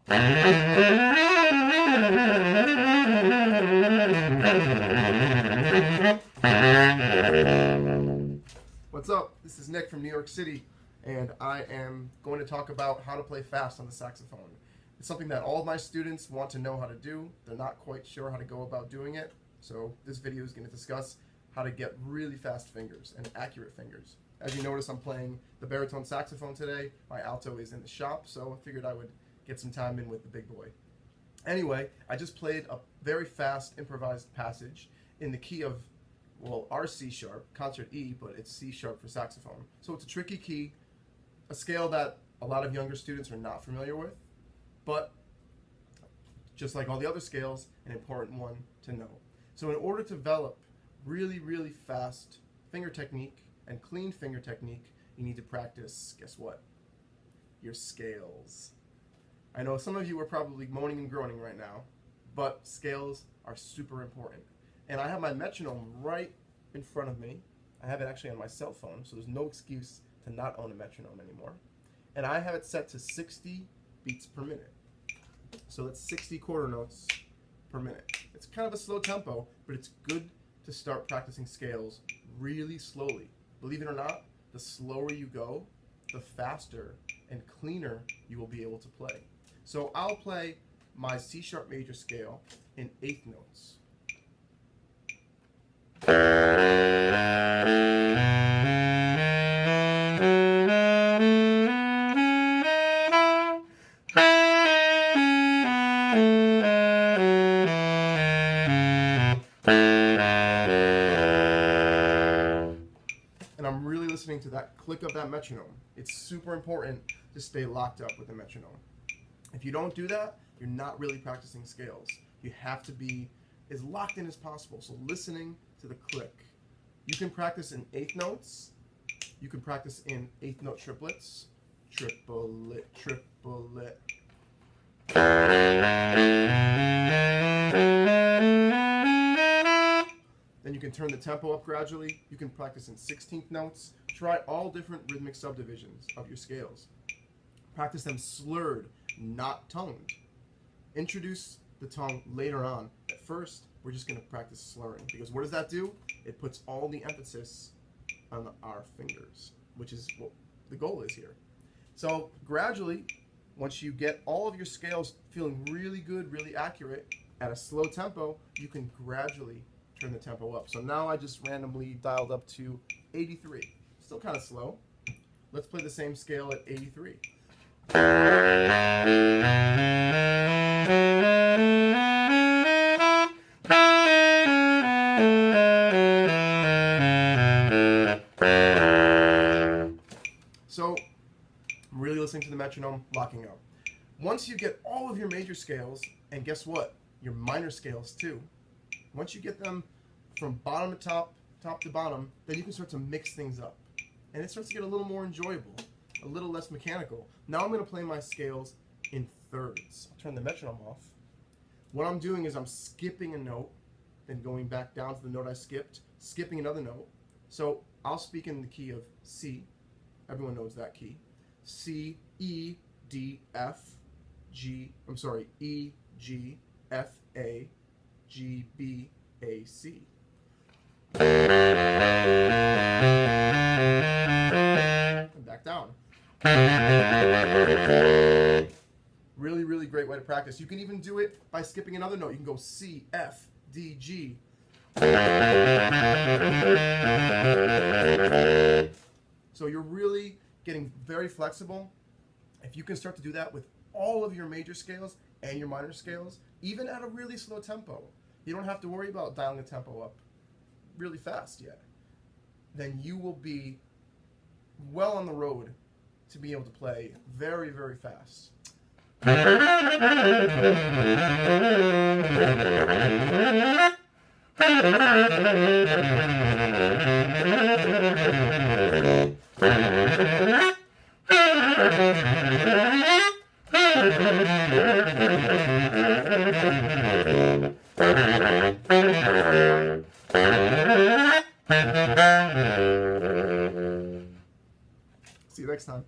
What's up? This is Nick from New York City, and I am going to talk about how to play fast on the saxophone. It's something that all of my students want to know how to do. They're not quite sure how to go about doing it, so this video is going to discuss how to get really fast fingers and accurate fingers. As you notice, I'm playing the baritone saxophone today. My alto is in the shop, so I figured I would get some time in with the big boy. Anyway, I just played a very fast improvised passage in the key of, well, our C sharp, concert E, but it's C sharp for saxophone. So it's a tricky key, a scale that a lot of younger students are not familiar with, but just like all the other scales, an important one to know. So in order to develop really, really fast finger technique and clean finger technique, you need to practice, guess what? Your scales. I know some of you are probably moaning and groaning right now, but scales are super important. And I have my metronome right in front of me. I have it actually on my cell phone, so there's no excuse to not own a metronome anymore. And I have it set to 60 beats per minute. So that's 60 quarter notes per minute. It's kind of a slow tempo, but it's good to start practicing scales really slowly. Believe it or not, the slower you go, the faster and cleaner you will be able to play. So I'll play my C sharp major scale in 8th notes. And I'm really listening to that click of that metronome. It's super important to stay locked up with the metronome. If you don't do that, you're not really practicing scales. You have to be as locked in as possible. So listening to the click. You can practice in 8th notes. You can practice in 8th note triplets. Triplet, triplet. Then you can turn the tempo up gradually. You can practice in 16th notes. Try all different rhythmic subdivisions of your scales. Practice them slurred, not tongued. Introduce the tongue later on. At first, we're just going to practice slurring, because what does that do? It puts all the emphasis on our fingers, which is what the goal is here. So gradually, once you get all of your scales feeling really good, really accurate, at a slow tempo, you can gradually turn the tempo up. So now I just randomly dialed up to 83. Still kind of slow. Let's play the same scale at 83. So I'm really listening to the metronome, locking up. Once you get all of your major scales, and guess what? Your minor scales too. Once you get them from bottom to top, top to bottom, then you can start to mix things up. And it starts to get a little more enjoyable, a little less mechanical. Now I'm going to play my scales in thirds. I'll turn the metronome off. What I'm doing is I'm skipping a note, then going back down to the note I skipped, skipping another note. So I'll speak in the key of C. Everyone knows that key. C, E, D, F, G, I'm sorry, E, G, F, A, G, B, A, C. And back down. Really, really great way to practice. You can even do it by skipping another note. You can go C, F, D, G. So you're really getting very flexible. If you can start to do that with all of your major scales and your minor scales, even at a really slow tempo, you don't have to worry about dialing the tempo up really fast yet, then you will be well on the road to be able to play very, very fast. See you next time.